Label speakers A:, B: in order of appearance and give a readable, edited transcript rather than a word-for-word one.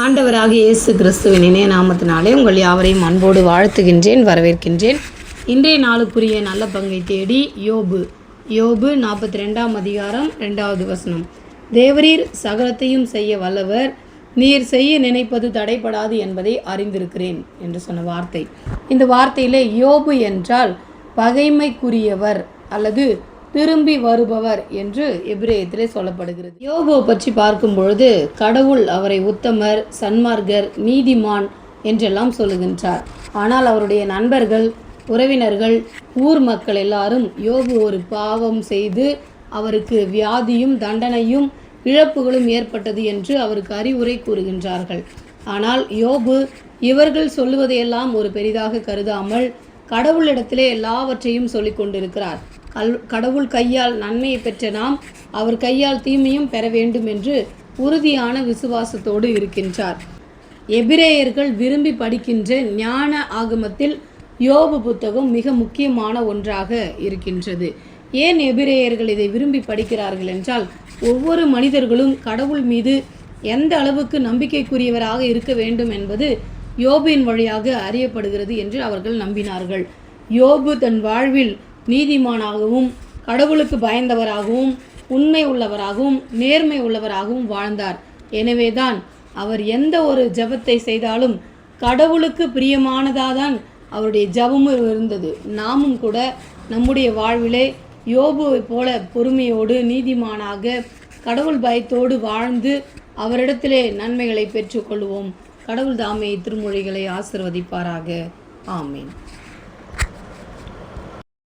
A: ஆண்டவராகிய இயேசு கிறிஸ்துவின் இணைய நாமத்தினாலே உங்கள் யாவரையும் அன்போடு வாழ்த்துகின்றேன், வரவேற்கின்றேன். இன்றைய நாளுக்குரிய நல்ல பங்கை தேடி யோபு 42ஆம் அதிகாரம் 2வது வசனம். தேவரீர் சகலத்தையும் செய்ய வல்லவர், நீர் செய்ய நினைப்பது தடைபடாது என்பதை அறிந்திருக்கிறேன் என்று சொன்ன வார்த்தை. இந்த வார்த்தையிலே யோபு என்றால் பகைமைக்குரியவர் அல்லது திரும்பி வருபவர் என்று எபிரேயத்திலே சொல்லப்படுகிறது. யோபுவை பற்றி பார்க்கும் பொழுது கடவுள் அவரை உத்தமர், சன்மார்க்கர், நீதிமான் என்றெல்லாம் சொல்லுகின்றார். ஆனால் அவருடைய நண்பர்கள், உறவினர்கள், ஊர் மக்கள் எல்லாரும் யோபு ஒரு பாவம் செய்து அவருக்கு வியாதியும் தண்டனையும் இழப்புகளும் ஏற்பட்டது என்று அவருக்கு அறிவுரை கூறுகின்றார்கள். ஆனால் யோபு இவர்கள் சொல்லுவதையெல்லாம் ஒரு பெரிதாக கருதாமல் கடவுளிடத்திலே எல்லாவற்றையும் சொல்லி கொண்டிருக்கிறார். கடவுள் கையால் நன்மையை பெற்ற நாம் அவர் கையால் தீமையும் பெற வேண்டும் என்று உறுதியான விசுவாசத்தோடு இருக்கின்றார். எபிரேயர்கள் விரும்பி படிக்கின்ற ஞான ஆகமத்தில் யோபு புத்தகம் மிக முக்கியமான ஒன்றாக இருக்கின்றது. ஏன் எபிரேயர்கள் இதை விரும்பி படிக்கிறார்கள் என்றால், ஒவ்வொரு மனிதர்களும் கடவுள் மீது எந்த அளவுக்கு நம்பிக்கைக்குரியவராக இருக்க வேண்டும் என்பது யோபின் வழியாக அறியப்படுகிறது என்று அவர்கள் நம்பினார்கள். யோபு தன் வாழ்வில் நீதிமானாகவும் கடவுளுக்கு பயந்தவராகவும் உண்மை உள்ளவராகவும் நேர்மை உள்ளவராகவும் வாழ்ந்தார். எனவேதான் அவர் எந்த ஒரு ஜெபத்தை செய்தாலும் கடவுளுக்கு பிரியமானதாதான் அவருடைய ஜெபமும் இருந்தது. நாமும் கூட நம்முடைய வாழ்விலே யோபுவை போல பொறுமையோடு நீதிமானாக கடவுள் பயத்தோடு வாழ்ந்து அவரிடத்திலே நன்மைகளை பெற்றுக்கொள்வோம். கடவுள் தாமே திருமொழிகளை ஆசிர்வதிப்பாராக. ஆமேன்.